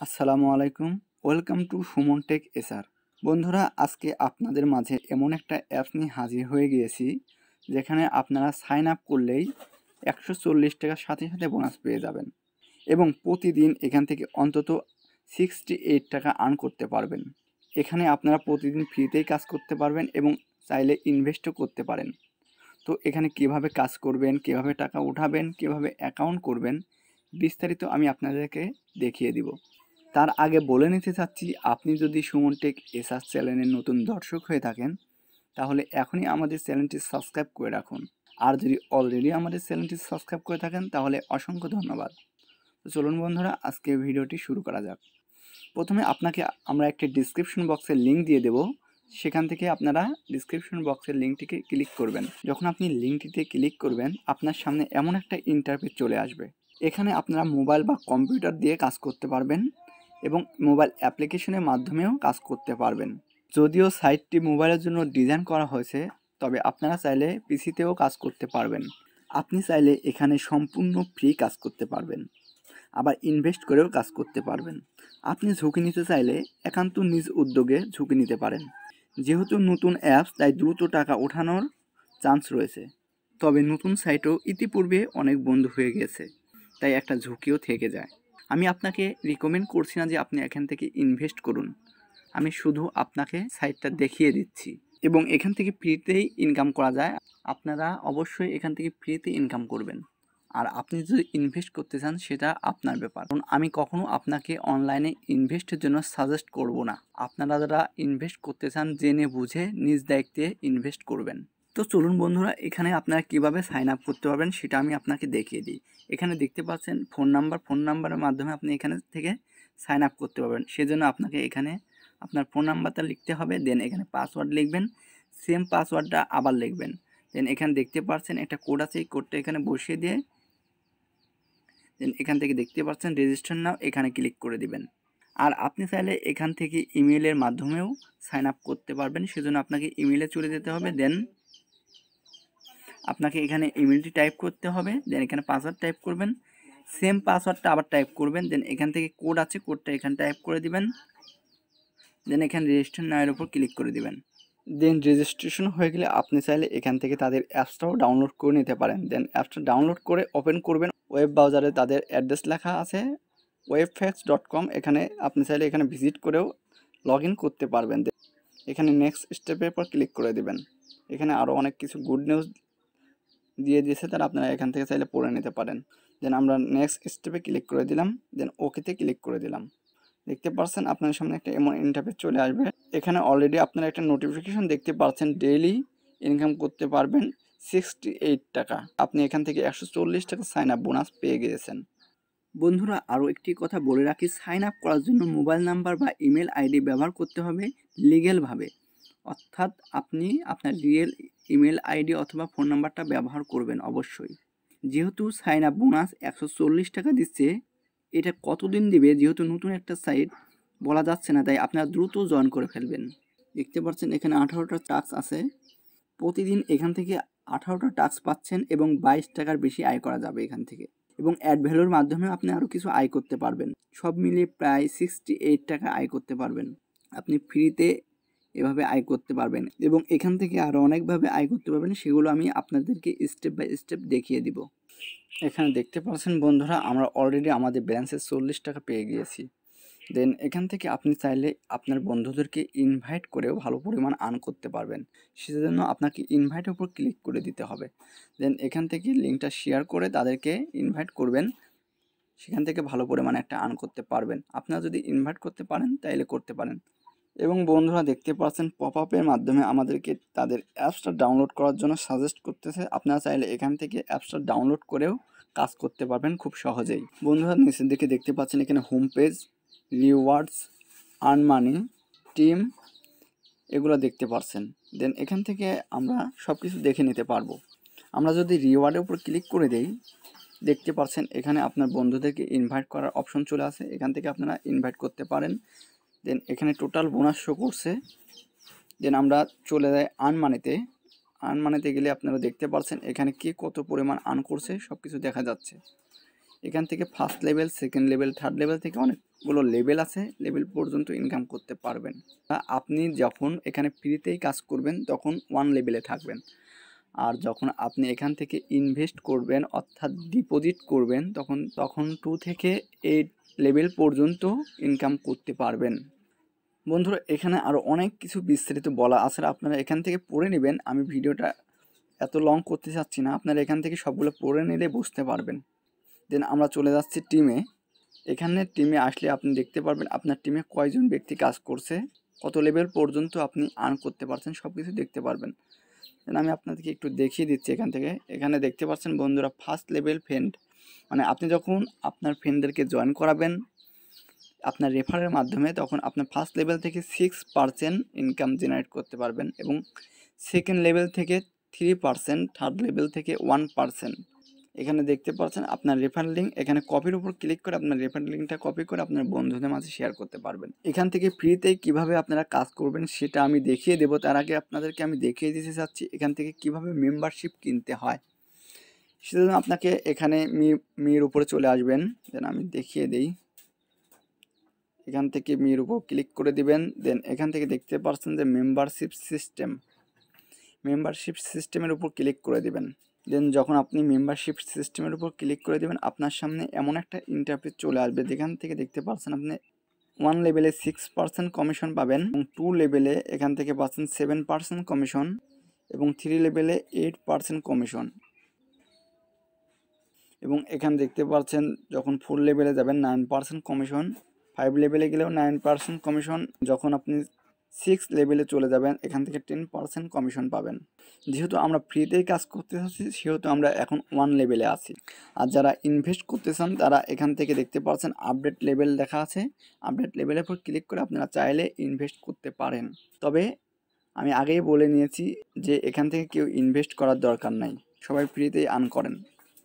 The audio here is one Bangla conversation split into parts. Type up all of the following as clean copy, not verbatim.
আসসালামু আলাইকুম। Welcome to Suman tech SR. বন্ধুরা, আজকে আপনাদের মাঝে এমন একটা অ্যাপস নিয়ে হাজির হয়ে গিয়েছি যেখানে আপনারা সাইন আপ করলেই 140 টাকার সাথে সাথে বোনাস পেয়ে যাবেন এবং প্রতিদিন এখান থেকে অন্তত 68 টাকা আর্ন করতে পারবেন। এখানে আপনারা প্রতিদিন ফ্রিতেই কাজ করতে পারবেন এবং চাইলে ইনভেস্টও করতে পারেন। তো এখানে কিভাবে কাজ করবেন, কিভাবে টাকা উঠাবেন, কিভাবে অ্যাকাউন্ট করবেন, বিস্তারিত আমি আপনাদেরকে দেখিয়ে দিব। তার আগে বলে নিতে চাচ্ছি, আপনি যদি সুমন টেক এসআর চ্যানেলের নতুন দর্শক হয়ে থাকেন তাহলে এখনই আমাদের চ্যানেলটি সাবস্ক্রাইব করে রাখুন। আর যদি অলরেডি আমাদের চ্যানেলটি সাবস্ক্রাইব করে থাকেন তাহলে অসংখ্য ধন্যবাদ। তো চলুন বন্ধুরা, আজকে ভিডিওটি শুরু করা যাক। প্রথমে আপনাকে আমরা একটি ডিসক্রিপশন বক্সের লিঙ্ক দিয়ে দেব, সেখান থেকে আপনারা ডিসক্রিপশন বক্সের লিঙ্কটিকে ক্লিক করবেন। যখন আপনি লিঙ্কটিতে ক্লিক করবেন আপনার সামনে এমন একটা ইন্টারফেস চলে আসবে। এখানে আপনারা মোবাইল বা কম্পিউটার দিয়ে কাজ করতে পারবেন এবং মোবাইল অ্যাপ্লিকেশনের মাধ্যমেও কাজ করতে পারবেন। যদিও সাইটটি মোবাইলের জন্য ডিজাইন করা হয়েছে, তবে আপনারা চাইলে পিসিতেও কাজ করতে পারবেন। আপনি চাইলে এখানে সম্পূর্ণ ফ্রি কাজ করতে পারবেন, আবার ইনভেস্ট করেও কাজ করতে পারবেন। আপনি ঝুঁকি নিতে চাইলে একান্ত নিজ উদ্যোগে ঝুঁকি নিতে পারেন। যেহেতু নতুন অ্যাপস, তাই দ্রুত টাকা ওঠানোর চান্স রয়েছে। তবে নতুন সাইটও ইতিপূর্বে অনেক বন্ধ হয়ে গেছে, তাই একটা ঝুঁকিও থেকে যায়। আমি আপনাকে রিকমেন্ড করছি না যে আপনি এখান থেকে ইনভেস্ট করুন, আমি শুধু আপনাকে সাইটটা দেখিয়ে দিচ্ছি এবং এখান থেকে ফ্রিতেই ইনকাম করা যায়। আপনারা অবশ্যই এখান থেকে ফ্রিতে ইনকাম করবেন। আর আপনি যদি ইনভেস্ট করতে চান সেটা আপনার ব্যাপার, কারণ আমি কখনো আপনাকে অনলাইনে ইনভেস্টের জন্য সাজেস্ট করব না। আপনারা যারা ইনভেস্ট করতে চান জেনে বুঝে নিজ দায়িত্বে ইনভেস্ট করবেন। তো চলুন বন্ধুরা, এখানে আপনারা কিভাবে সাইন আপ করতে পারবেন সেটা আমি আপনাকে দেখিয়ে দিই। এখানে দেখতে পাচ্ছেন ফোন নাম্বারের মাধ্যমে আপনি এখানে থেকে সাইন আপ করতে পারবেন। সেজন্য আপনাকে এখানে আপনার ফোন নাম্বারটা লিখতে হবে, দেন এখানে পাসওয়ার্ড লিখবেন, সেম পাসওয়ার্ডটা আবার লিখবেন। দেন এখানে দেখতে পাচ্ছেন একটা কোড আছে, এই কোডটা এখানে বসিয়ে দিয়ে দেন এখান থেকে দেখতে পাচ্ছেন রেজিস্টার নাও, এখানে ক্লিক করে দিবেন। আর আপনি চাইলে এখান থেকে ইমেলের মাধ্যমেও সাইন আপ করতে পারবেন, সেজন্য আপনাকে ইমেলে চলে যেতে হবে। দেন আপনাকে এখানে ইমেলটি টাইপ করতে হবে, দেন এখানে পাসওয়ার্ড টাইপ করবেন, সেম পাসওয়ার্ডটা আবার টাইপ করবেন। দেন এখান থেকে কোড আছে, কোডটা এখানে টাইপ করে দিবেন। দেন এখানে রেজিস্টার নাও এর উপর ক্লিক করে দিবেন। দেন রেজিস্ট্রেশন হয়ে গেলে আপনি চাইলে এখান থেকে তাদের অ্যাপসটাও ডাউনলোড করে নিতে পারেন। দেন অ্যাপসটা ডাউনলোড করে ওপেন করবেন। ওয়েব ব্রাউজারে তাদের অ্যাড্রেস লেখা আছে webfacts.com, এখানে আপনি চাইলে এখানে ভিজিট করেও লগ ইন করতে পারবেন। এখানে নেক্সট স্টেপের পর ক্লিক করে দিবেন। এখানে আরও অনেক কিছু গুড নিউজ দিয়ে দিয়েছে, তারা আপনারা এখান থেকে চাইলে পড়ে নিতে পারেন। দেন আমরা নেক্সট স্টেপে ক্লিক করে দিলাম, দেন ওকেতে ক্লিক করে দিলাম। দেখতে পাচ্ছেন আপনার সামনে একটা এমন ইন্টারফেস চলে আসবে। এখানে অলরেডি আপনারা একটা নোটিফিকেশন দেখতে পাচ্ছেন, ডেইলি ইনকাম করতে পারবেন 68 টাকা। আপনি এখান থেকে 140 টাকা সাইন আপ বোনাস পেয়ে গিয়েছেন। বন্ধুরা, আরও একটি কথা বলে রাখি, সাইন আপ করার জন্য মোবাইল নাম্বার বা ইমেল আইডি ব্যবহার করতে হবে লিগ্যালভাবে, অর্থাৎ আপনি আপনার রিয়েল ইমেল আইডি অথবা ফোন নাম্বারটা ব্যবহার করবেন অবশ্যই। যেহেতু সাইন আপ বোনাস 140 টাকা দিচ্ছে, এটা কতদিন দিবে যেহেতু নতুন একটা সাইট বলা যাচ্ছে না, তাই আপনারা দ্রুত জয়েন করে ফেলবেন। দেখতে পাচ্ছেন এখানে 18টা টাস্ক আছে, প্রতিদিন এখান থেকে 18টা টাস্ক পাচ্ছেন এবং 22 টাকার বেশি আয় করা যাবে এখান থেকে, এবং অ্যাড ভ্যালুর মাধ্যমে আপনি আরও কিছু আয় করতে পারবেন। সব মিলিয়ে প্রায় 68 টাকা আয় করতে পারবেন। আপনি ফ্রিতে এভাবে আয় করতে পারবেন এবং এখান থেকে আরও অনেকভাবে আয় করতে পারবেন, সেগুলো আমি আপনাদেরকে স্টেপ বাই স্টেপ দেখিয়ে দিব। এখানে দেখতে পাচ্ছেন বন্ধুরা, আমরা অলরেডি আমাদের ব্যালেন্সে 40 টাকা পেয়ে গিয়েছি। দেন এখান থেকে আপনি চাইলে আপনার বন্ধুদেরকে ইনভাইট করেও ভালো পরিমাণ আর্ন করতে পারবেন। সেজন্য আপনাকে ইনভাইটের উপর ক্লিক করে দিতে হবে। দেন এখান থেকে লিঙ্কটা শেয়ার করে তাদেরকে ইনভাইট করবেন, সেখান থেকে ভালো পরিমাণে একটা আর্ন করতে পারবেন। আপনারা যদি ইনভাইট করতে পারেন তাইলে করতে পারেন। এবং বন্ধুরা দেখতে পাচ্ছেন পপ আপের মাধ্যমে আমাদেরকে তাদের অ্যাপসটা ডাউনলোড করার জন্য সাজেস্ট করতেছে। আপনারা চাইলে এখান থেকে অ্যাপসটা ডাউনলোড করেও কাজ করতে পারবেন খুব সহজেই। বন্ধুরা নিচের দিকে দেখতে পাচ্ছেন এখানে home page, rewards, earn money, team, এগুলো দেখতে পাচ্ছেন। দেন এখান থেকে আমরা সব কিছু দেখে নিতে পারবো। আমরা যদি রিওয়ার্ডের উপর ক্লিক করে দেই, দেখতে পাচ্ছেন এখানে আপনার বন্ধুদেরকে ইনভাইট করার অপশন চলে আসে, এখান থেকে আপনারা ইনভাইট করতে পারেন। দেন এখানে টোটাল বোনাস শো করছে। দেন আমরা চলে যাই আর্ন মানিতে গেলে আপনারা দেখতে পাচ্ছেন এখানে কে কত পরিমাণ আর্ন করছে সব কিছু দেখা যাচ্ছে। এখান থেকে first level, second level, third level থেকে অনেকগুলো লেভেল আছে, লেভেল পর্যন্ত ইনকাম করতে পারবেন। আপনি যখন এখানে ফ্রিতেই কাজ করবেন তখন 1 লেভেলে থাকবেন, আর যখন আপনি এখান থেকে ইনভেস্ট করবেন অর্থাৎ ডিপোজিট করবেন তখন 2 থেকে 8 লেভেল পর্যন্ত ইনকাম করতে পারবেন। বন্ধুরা এখানে আরও অনেক কিছু বিস্তারিত বলা আছে, আপনারা এখান থেকে পড়ে নেবেন। আমি ভিডিওটা এত লং করতে চাচ্ছি না, আপনারা এখান থেকে সবগুলো পড়ে নিলে বুঝতে পারবেন। দেন আমরা চলে যাচ্ছি টিমে। এখানে টিমে আসলে আপনি দেখতে পারবেন আপনার টিমে কয়জন ব্যক্তি কাজ করছে, কত লেভেল পর্যন্ত আপনি আর্ন করতে পারছেন, সব কিছু দেখতে পারবেন। দেন আমি আপনাদেরকে একটু দেখিয়ে দিচ্ছি এখান থেকে। এখানে দেখতে পাচ্ছেন বন্ধুরা ফার্স্ট লেভেল ফ্রেন্ড, মানে আপনি যখন আপনার ফ্রেন্ডদেরকে জয়েন করাবেন আপনার রেফারের মাধ্যমে তখন আপনার ফার্স্ট লেভেল থেকে 6% ইনকাম জেনারেট করতে পারবেন, এবং সেকেন্ড লেভেল থেকে 3%, থার্ড লেভেল থেকে 1%। এখানে দেখতে পাচ্ছেন আপনার রেফারেল লিঙ্ক, এখানে কপির উপর ক্লিক করে আপনার রেফারেল লিঙ্কটা কপি করে আপনার বন্ধুদের মাঝে শেয়ার করতে পারবেন। এখান থেকে ফ্রিতে কিভাবে আপনারা কাজ করবেন সেটা আমি দেখিয়ে দেবো। তার আগে আপনাদেরকে আমি দেখিয়ে দিতে চাচ্ছি এখান থেকে কিভাবে মেম্বারশিপ কিনতে হয়। সেজন্য আপনাকে এখানে মির উপরে চলে আসবেন। দেন আমি দেখিয়ে দিই। এখান থেকে মির উপর ক্লিক করে দিবেন। দেন এখান থেকে দেখতে পাচ্ছেন যে মেম্বারশিপ সিস্টেমের উপর ক্লিক করে দিবেন। দেন যখন আপনি মেম্বারশিপ সিস্টেমের উপর ক্লিক করে দেবেন আপনার সামনে এমন একটা ইন্টারফেস চলে আসবে, যেখান থেকে দেখতে পাচ্ছেন আপনি 1 লেভেলে 6% কমিশন পাবেন, এবং 2 লেভেলে এখান থেকে পাচ্ছেন 7% কমিশন, এবং 3 লেভেলে 8% কমিশন, এবং এখানে দেখতে পাচ্ছেন যখন 4 লেভেলে যাবেন 9% কমিশন, 5 লেভেলে গেলেও 9% কমিশন, যখন আপনি 6 লেভেলে চলে যাবেন এখান থেকে 10% কমিশন পাবেন। যেহেতু আমরা ফ্রিতেই কাজ করতে চাচ্ছি সেহেতু আমরা এখন 1 লেভেলে আছি। আর যারা ইনভেস্ট করতে চান তারা এখান থেকে দেখতে পাচ্ছেন আপডেট লেভেল লেখা আছে, আপডেট লেভেলের উপর ক্লিক করে আপনারা চাইলে ইনভেস্ট করতে পারেন। তবে আমি আগেই বলে নিয়েছি যে এখান থেকে কেউ ইনভেস্ট করার দরকার নাই, সবাই ফ্রিতেই আর্ন করেন।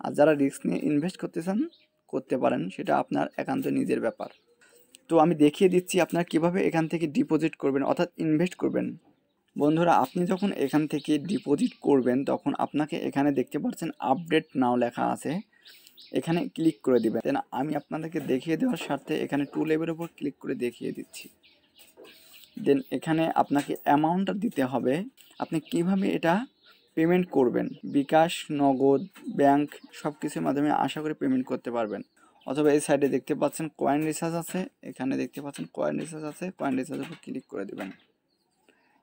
আর যারা রিস্ক নিয়ে ইনভেস্ট করতে চান করতে পারেন, সেটা আপনার একান্ত নিজের ব্যাপার। তো আমি দেখিয়ে দিচ্ছি আপনারা কীভাবে এখান থেকে ডিপোজিট করবেন অর্থাৎ ইনভেস্ট করবেন। বন্ধুরা আপনি যখন এখান থেকে ডিপোজিট করবেন তখন আপনাকে এখানে দেখতে পাচ্ছেন আপডেট নাও লেখা আছে, এখানে ক্লিক করে দিবেন। দেন আমি আপনাদেরকে দেখিয়ে দেওয়ার স্বার্থে এখানে 2 লেভেলের উপর ক্লিক করে দেখিয়ে দিচ্ছি। দেন এখানে আপনাকে অ্যামাউন্টটা দিতে হবে, আপনি কিভাবে এটা পেমেন্ট করবেন, বিকাশ, নগদ, ব্যাংক সব কিছুর মাধ্যমে আশা করি পেমেন্ট করতে পারবেন। অথবা এই সাইডে দেখতে পাচ্ছেন কয়েন রিচার্জ আছে, এখানে দেখতে পাচ্ছেন কয়েন রিচার্জ আছে, কয়েন রিচার্জের উপর ক্লিক করে দেবেন।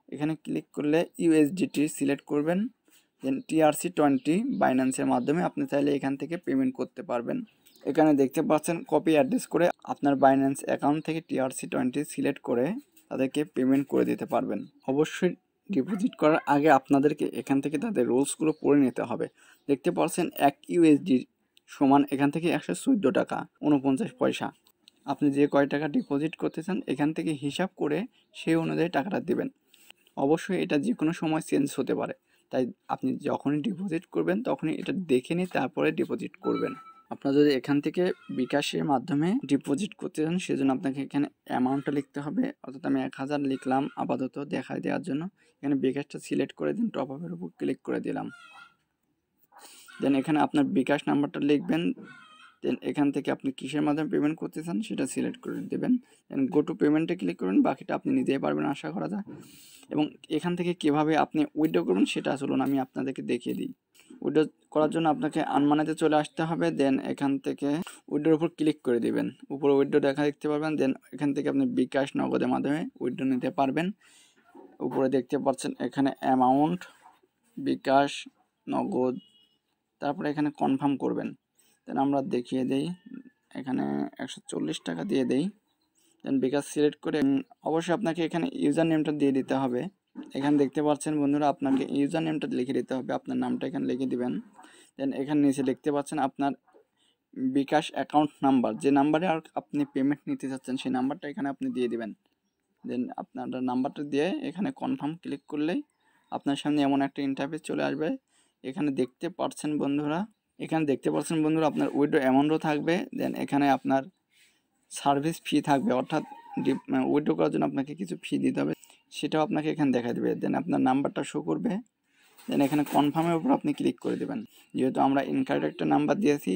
এখানে ক্লিক করলে ইউএসডিটি সিলেক্ট করবেন, দেন TRC20 বাইন্যান্সের মাধ্যমে আপনি চাইলে এখান থেকে পেমেন্ট করতে পারবেন। এখানে দেখতে পাচ্ছেন কপি অ্যাড্রেস করে আপনার বাইন্যান্স অ্যাকাউন্ট থেকে TRC20 সিলেক্ট করে তাদেরকে পেমেন্ট করে দিতে পারবেন। অবশ্যই ডিপোজিট করার আগে আপনাদেরকে এখান থেকে তাদের রুলসগুলো পড়ে নিতে হবে। দেখতে পাচ্ছেন 1 USD সমান এখান থেকে 114 টাকা 49 পয়সা। আপনি যে কয় টাকা ডিপোজিট করতে চান এখান থেকে হিসাব করে সেই অনুযায়ী টাকাটা দেবেন। অবশ্যই এটা যে কোনো সময় চেঞ্জ হতে পারে, তাই আপনি যখনই ডিপোজিট করবেন তখনই এটা দেখে নিয়ে তারপরে ডিপোজিট করবেন। আপনারা যদি এখান থেকে বিকাশের মাধ্যমে ডিপোজিট করতে চান সেজন্য আপনাকে এখানে অ্যামাউন্টটা লিখতে হবে, অর্থাৎ আমি 1000 লিখলাম আপাতত দেখায় দেওয়ার জন্য। এখানে বিকাশটা সিলেক্ট করে দিন, টপ আপের উপর ক্লিক করে দিলাম। দেন এখানে আপনার বিকাশ নাম্বারটা লিখবেন। দেন এখান থেকে আপনি কিসের মাধ্যমে পেমেন্ট করতে চান সেটা সিলেক্ট করে দেবেন। দেন গো টু পেমেন্টে ক্লিক করবেন, বাকিটা আপনি নিজেই পারবেন আশা করা যায়। এবং এখান থেকে কীভাবে আপনি উইথড্র করবেন সেটা চলুন আমি আপনাদেরকে দেখিয়ে দিই। উইথড্র করার জন্য আপনাকে আনমানিতে চলে আসতে হবে। দেন এখান থেকে উইথড্রোর উপর ক্লিক করে দিবেন, উপরে উইথড্রো দেখতে পারবেন। দেন এখান থেকে আপনি বিকাশ, নগদের মাধ্যমে উইথড্রো নিতে পারবেন। উপরে দেখতে পাচ্ছেন এখানে অ্যামাউন্ট, বিকাশ, নগদ, তারপরে এখানে কনফার্ম করবেন। দেন আমরা দেখিয়ে দেই, এখানে 140 টাকা দিয়ে দেই। দেন বিকাশ সিলেক্ট করে অবশ্যই আপনাকে এখানে ইউজার নেমটা দিয়ে দিতে হবে। এখানে দেখতে পাচ্ছেন বন্ধুরা আপনাকে ইউজার নেমটা লিখে দিতে হবে, আপনার নামটা এখানে লিখে দিবেন। দেন এখানে নিচে দেখতে পাচ্ছেন আপনার বিকাশ অ্যাকাউন্ট নাম্বার, যে নাম্বারে আর আপনি পেমেন্ট নিতে চাচ্ছেন সেই নাম্বারটা এখানে আপনি দিয়ে দিবেন। দেন আপনার নাম্বারটা দিয়ে এখানে কনফার্ম ক্লিক করলেই আপনার সামনে এমন একটা ইন্টারফেস চলে আসবে। এখানে দেখতে পাচ্ছেন বন্ধুরা আপনার উইথড্র অ্যামাউন্টও থাকবে। দেন এখানে আপনার সার্ভিস ফি থাকবে, অর্থাৎ উইথড্র করার জন্য আপনাকে কিছু ফি দিতে হবে, সেটাও আপনাকে এখানে দেখা দেবে। দেন আপনার নাম্বারটা শো করবে। দেন এখানে কনফার্মের উপর আপনি ক্লিক করে দেবেন। যেহেতু আমরা ইনকারেক্ট একটা নাম্বার দিয়েছি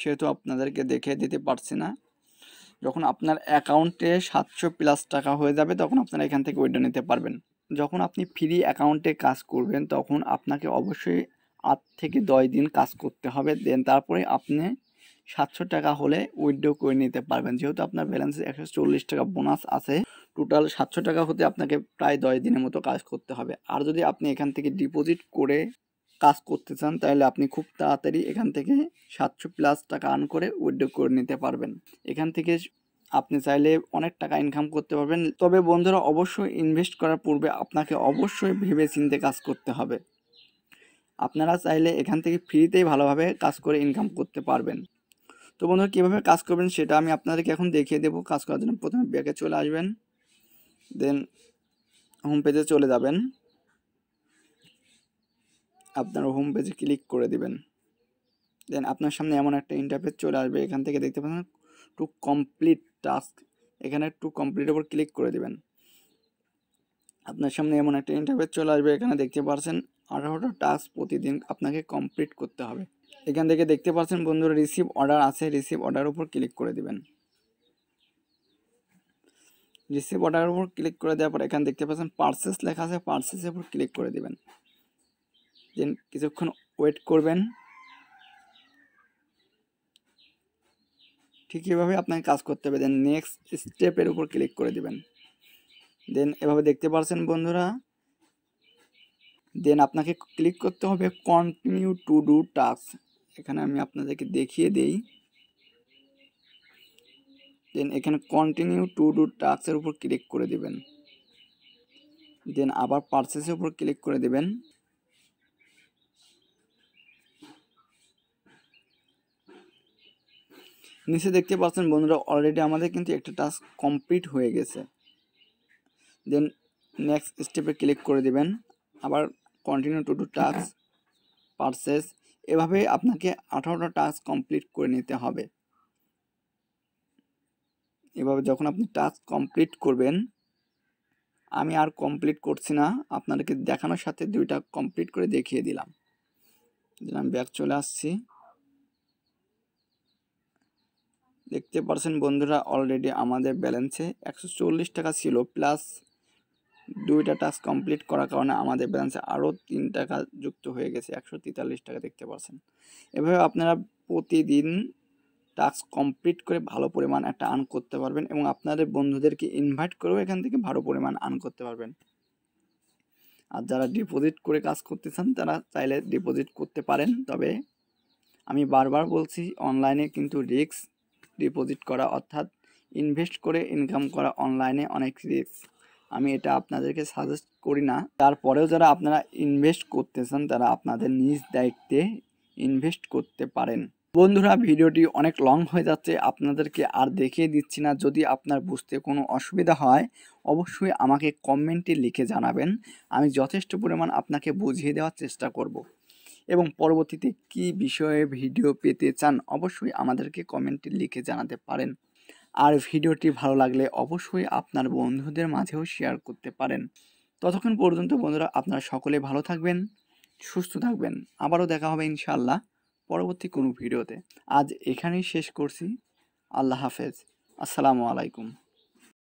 সেহেতু আপনাদেরকে দেখে দিতে পারছি না। যখন আপনার অ্যাকাউন্টে 700+ টাকা হয়ে যাবে তখন আপনারা এখান থেকে উইথড্র নিতে পারবেন। যখন আপনি ফ্রি অ্যাকাউন্টে কাজ করবেন তখন আপনাকে অবশ্যই 8 থেকে 10 দিন কাজ করতে হবে, দেন তারপরে আপনি 700 টাকা হলে উইথড্র করে নিতে পারবেন। যেহেতু আপনার ব্যালেন্সে 140 টাকা বোনাস আছে, টোটাল 700 টাকা হতে আপনাকে প্রায় 10 দিনের মতো কাজ করতে হবে। আর যদি আপনি এখান থেকে ডিপোজিট করে কাজ করতে চান তাহলে আপনি খুব তাড়াতাড়ি এখান থেকে 700+ টাকা আর্ন করে উইথড্র করে নিতে পারবেন। এখান থেকে আপনি চাইলে অনেক টাকা ইনকাম করতে পারবেন। তবে বন্ধুরা, অবশ্যই ইনভেস্ট করার পূর্বে আপনাকে অবশ্যই ভেবে চিন্তে কাজ করতে হবে। আপনারা চাইলে এখান থেকে ফ্রিতেই ভালোভাবে কাজ করে ইনকাম করতে পারবেন। তো বন্ধুরা, কীভাবে কাজ করবেন সেটা আমি আপনাদেরকে এখন দেখিয়ে দেবো। কাজ করার জন্য প্রথমে ব্যাকে চলে আসবেন, দেন হোম পেজে চলে যাবেন, আপনার হোম পেজে ক্লিক করে দিবেন। দেন আপনার সামনে এমন একটা ইন্টারফেস চলে আসবে। এখান থেকে দেখতে পাচ্ছেন টু কমপ্লিট টাস্ক, এখানে টু কমপ্লিটের উপর ক্লিক করে দিবেন। আপনার সামনে এমন একটা ইন্টারফেস চলে আসবে। এখানে দেখতে পাচ্ছেন 18টা টাস্ক প্রতিদিন আপনাকে কমপ্লিট করতে হবে। এখান থেকে দেখতে পাচ্ছেন বন্ধুরা রিসিভ অর্ডার আছে, রিসিভ অর্ডারের উপর ক্লিক করে দিবেন। রিসিভ অর্ডারের উপর ক্লিক করে দেওয়ার পর এখানে দেখতে পাচ্ছেন পারচেস লেখা আছে, পারচেসের উপর ক্লিক করে দিবেন। দেন কিছুক্ষণ ওয়েট করবেন। ঠিক এভাবে আপনাকে কাজ করতে হবে। দেন নেক্সট স্টেপের উপর ক্লিক করে দিবেন। দেন এভাবে দেখতে পাচ্ছেন বন্ধুরা, দেন আপনাকে ক্লিক করতে হবে কন্টিনিউ টু ডু টাস্ক। এখানে আমি আপনাদেরকে দেখিয়ে দেই। দেন এখানে কন্টিনিউ টু ডু টাস্কের উপর ক্লিক করে দিবেন। দেন আবার পারচেসের উপর ক্লিক করে দিবেন। নিচে দেখতে পাচ্ছেন বন্ধুরা অলরেডি আমাদের কিন্তু একটা টাস্ক কমপ্লিট হয়ে গেছে। দেন নেক্সট স্টেপে ক্লিক করে দিবেন, আবার continue to do task, purchase, এভাবে আপনাকে 18টা টাস্ক কমপ্লিট করে নিতে হবে। এভাবে যখন আপনি টাস্ক কমপ্লিট করবেন, আমি আর কমপ্লিট করছি না, আপনাদেরকে দেখানোর সাথে 2টা কমপ্লিট করে দেখিয়ে দিলাম। আমি ব্যাক চলে আসছি। দেখতে পাচ্ছেন বন্ধুরা অলরেডি আমাদের ব্যালেন্সে 140 টাকা ছিল, প্লাস 2টা টাস্ক কমপ্লিট করার কারণে আমাদের ব্যালেন্সে আরও 3 টাকা যুক্ত হয়ে গেছে, 143 টাকা দেখতে পাচ্ছেন। এভাবে আপনারা প্রতিদিন টাস্ক কমপ্লিট করে ভালো পরিমাণ একটা আর্ন করতে পারবেন এবং আপনাদের বন্ধুদেরকে ইনভাইট করেও এখান থেকে ভালো পরিমাণ আর্ন করতে পারবেন। আর যারা ডিপোজিট করে কাজ করতে চান তারা চাইলে ডিপোজিট করতে পারেন। তবে আমি বারবার বলছি, অনলাইনে কিন্তু রিস্ক। ডিপোজিট করা অর্থাৎ ইনভেস্ট করে ইনকাম করা অনলাইনে অনেক রিস্ক। আমি এটা আপনাদেরকে সাজেস্ট করি না। তারপরেও যারা আপনারা ইনভেস্ট করতে চান তারা আপনাদের নিজ দায়িত্বে ইনভেস্ট করতে পারেন। বন্ধুরা, ভিডিওটি অনেক লং হয়ে যাচ্ছে, আপনাদেরকে আর দেখিয়ে দিচ্ছি না। যদি আপনার বুঝতে কোনো অসুবিধা হয় অবশ্যই আমাকে কমেন্টে লিখে জানাবেন, আমি যথেষ্ট পরিমাণ আপনাকে বুঝিয়ে দেওয়ার চেষ্টা করব। এবং পরবর্তীতে কি বিষয়ে ভিডিও পেতে চান অবশ্যই আমাদেরকে কমেন্টে লিখে জানাতে পারেন। আর ভিডিওটি ভালো লাগলে অবশ্যই আপনার বন্ধুদের মাঝেও শেয়ার করতে পারেন। ততক্ষণ পর্যন্ত বন্ধুরা আপনারা সকলে ভালো থাকবেন, সুস্থ থাকবেন। আবারও দেখা হবে ইনশাআল্লাহ পরবর্তী কোনো ভিডিওতে। আজ এখানেই শেষ করছি। আল্লাহ হাফেজ। আসসালামু আলাইকুম।